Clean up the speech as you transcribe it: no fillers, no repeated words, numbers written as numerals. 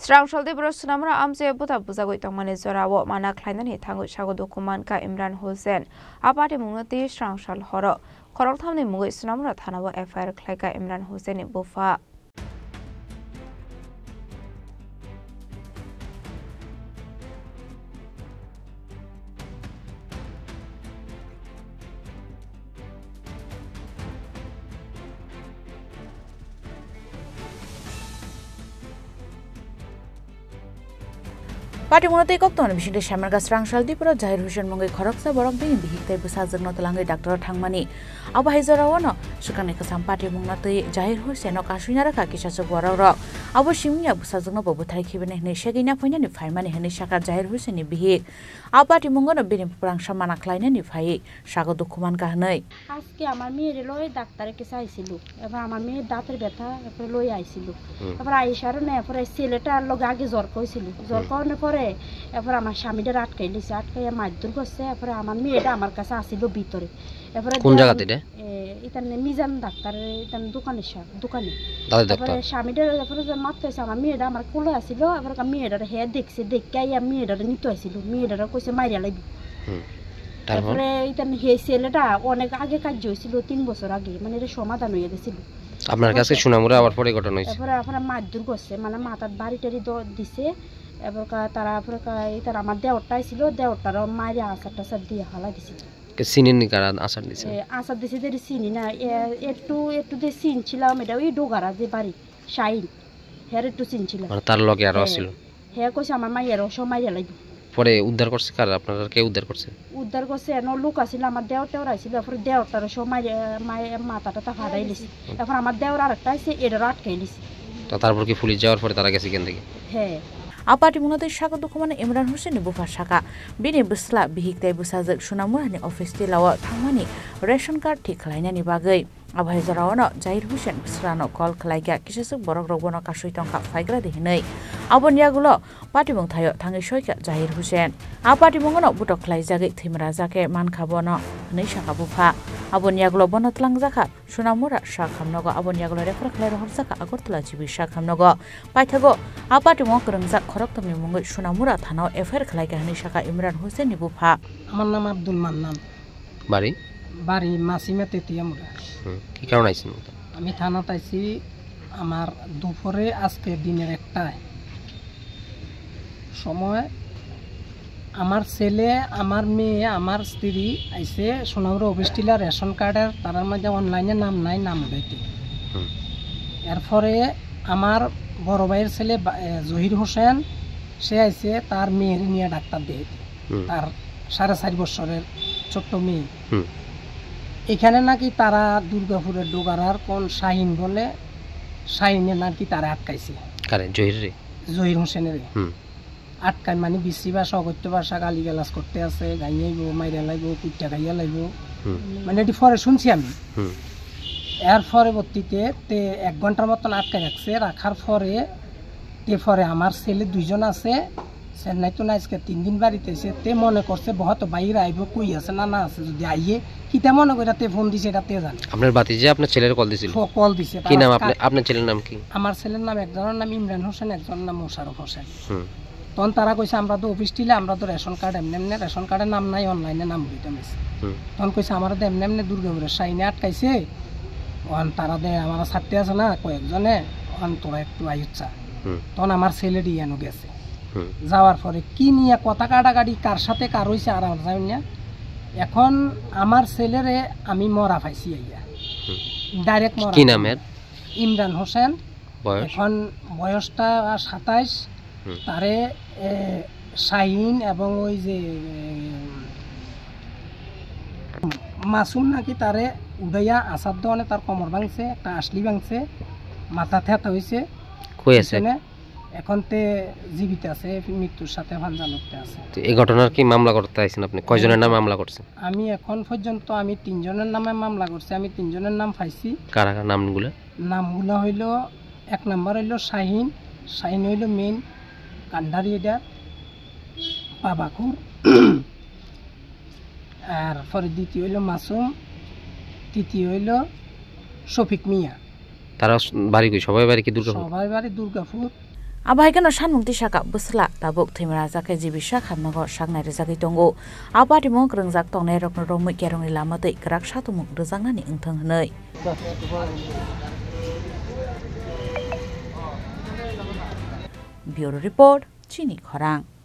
Srangshal Brosnamra Amse Buta Buzagoi Tomani Zorawo Mana Klainan Tango Shago Dokumanka Imran Hussein Abati Mungati Srangshal Horo Korotami Mugis Namra Tanawa FR Kleka Imran Hussein Bufa Party monotei kokton bisinte shamarga Srangshal Dipura Zahir Hussein Mongai Khoroksa borok bini bihiktai busajagno talangai Dr. Thangmani abo haizarawono sukani kasam party monotei Zahir Hussein no kasuina rakha kisasuk borok abo simnya busajagno bobuthai khibene hne segina phoina ni phaimani hne saka Zahir Hussein ni bihik abo party mongono bini prang samana khlaina ni phai sago dokuman ka hnei আজকে আমার মেয়ের লই ডাক্তারের কাছে আইছিল এবার আমার মেয়ের দাঁতের ব্যথা এরপর লই আইছিল এরপর আইসার না এরপর ছেলেটার লগে আগে জ্বর কইছিল জ্বর করার পরে এরপর আমার স্বামীটা আটকাই দিছে আটকাইয়া মারধর করছে এরপর আমার মেয়েটা আমার কাছে আসিল ভিতরে এরপর কোন জায়গাতে এটা মিজান ডাক্তারের এটা দোকানে দাদা ডাক্তার এরপর স্বামীটা এরপর মারতেছে আমার মেয়েটা আমার কোলে আসিল এরপর মেয়েটার হে দেখছে দেখাইয়া মেয়েটার নিতে আসিল মেয়েটার কইছে মাইরা লাগবে তারপরে এটা হে ছেলেটা অনেক আগে কাজ হয়েছিল 3 বছর আগে মানে এটা সমাধান হয়ে গেছিল আপনার কাছে শোনামুরা আবার পরে ঘটনা হইছে এরপর মারধর করছে মানে মাথার বাড়িটারি দিছে এরপর তারা এটা আমার দেওরটা ছিল দেওরটার মাইরে আচার দিয়ে হালা দিছে চিনেন নি কারা আচার দিছে আচার দিছে যে চিনি না একটু যে চিনছিলাম এটা ওই ডোগারা যে বাড়ি শাইন হের একটু চিনছিলাম মানে তার লগে আরো ছিল হে কইছে আমার মাইয়ের সময় লাগবে পরে উদ্ধার করছে কারা আপনারা কে উদ্ধার করছে এনো লোক আছিল আমার দেওরটাও আইছিল তারপরে দেওরটার সময় মাথাটা তা ফাটাই দিছে তারপর আমার দেওর আরেকটা আছে এটা আটকাই দিছে তারপর কি পুলিশ যাওয়ার পরে তারা গেছে কেন থেকে হ্যাঁ Apati monotei shago dokumane Imran Hussein bufa shaka bini busla bihiktai busajak sunamurani office tilawa thangmani ration card thik khlaina ni bagai abhai jarawono Zahir Hussein busrano call khlaiga kisasuk borok rogono kasui tongka phaigra dehinei aboniagulo party mong thayo thangi soika Zahir Hussein apati mongono butok khlaijagi thimra jake man khabono nei shaka bufa aboniagulo bonatlang jaka sunamura shakhamnogo aboniagulo refer khlai rohor jaka agortala jibi shakhamnogo paithago apati mong krangjak খরকতমি মঙ্গল Sonamura থানাও FIR খালাইকা হানি শাখা ইমরান হোসেন নিবুফা আমার নাম আব্দুল মান্নান বাড়ি মাসিমা তেতিয়ামুরা কি কারণ আইছেন আমি থানাত আইছি আমার দুপুরে আজকে দিনের একটায় সময় আমার ছেলে আমার মেয়ে আমার স্ত্রী আইছে সোনামুরা অফিস টিলা রেশন কার্ডের তার মধ্যে অনলাইনে নাম নাই নাম উঠাইতে এরপরে আমার বড় ভাইয়ের ছেলে জহির হোসেন সে আইছে তার মেয়ের নিয়ে ডাক্তার দেখতে তার 4.5 বছরের ছোট্ট মেয়ে এখানে নাকি তারা দুর্গাপুরের ডোগারার কোন শাহিন বলে শাহিনে নাকি তারা আটকাইছে জহির হোসেনের আটকাই মানে বিশ্রী ভাষা অগত্য ভাষা গালি গালাজ করতে আছে গাইয়াইব মাইরা লাইব কুইটা গাইয়া লাইব মানে এটি পরে শুনছি আমি এর পরবর্তীতে 1 ঘন্টার মতন আটকে রাখছে রাখার পরে আমার ছেলে 2 জন আছে চেন্নাই তো না আজকে 3 দিন বাড়িতে এসে তে মনে করছে বহুত বাইরে আইব কই আছে না আছে যদি আইয়ে কিতা মনে করে তে ফোন দিছে এটা তে জান আপনার বাতিজে আপনার ছেলের কল দিছিল কল দিছে কি নাম আপনার ছেলের নাম কি আমার ছেলের নাম একজনের নাম ইমরান হোসেন একজনের নাম মোশাররফ হোসেন তখন তারা কইছে আমরা তো অফিস টিলে আমরা তো রেশন কার্ড এমনি রেশন কার্ডের নাম নাই অনলাইনে নাম দিতে মিছে তখন কইছে আমরা তো এমনি দুর্গাপুরের শাইনে আটকাইছে ওখান তারা দে আমার ছাড়তে আছে না কয়েকজনে ওখান তোরা একটু আইচ্ছা তখন আমার ছেলে ডিয়ানো গেছে যাওয়ার পরে কি নিয়ে কথা কাটাকাটি কার সাথে কার হয়েছে আর আমার জানি না এখন আমার ছেলেরে আমি মরা পাইছি আইয়া ডাইরেক্ট মরা কি নামের ইমরান হোসেন এখন বয়সটা 27 তারে শাহিন এবং ওই যে মাসুম নাকি তারে উড়াইয়া আসার দোকানে তার কোমর ভাঙছে একটা আসলি ভাঙছে মাথা থেতা হয়েছে এখন তে জীবিত আছে মৃত্যুর সাথে ভাঞ্জানতে আছে এই ঘটনার কি মামলা করতে আইছেন আপনি কয়জনের নামে মামলা করছেন আমি এখন পর্যন্ত আমি 3 জনের নামে মামলা করছি আমি 3 জনের নাম পাইছি কারা নামগুলো হইল 1 নাম্বার হইল শাহিন হইল মেইন কান্ডারি এটা বাবাকুর আর পরে দ্বিতীয় হইল মাসুম তৃতীয় হইল শফিক মিয়া তারা বাড়ি কই সবাই বাড়ি কি দুর্গাপুর সবাই বাড়ি Durgapur Abahaikan sanmung tisaka busla tabuk thimra jakai jibisa khamnago sangnai rejakai tongo. Abati mong krengjak tongnai rokno romui kerongni lamatei krak satumuk rejangnani engthang hnei. Bureau Report, Chini Khorang.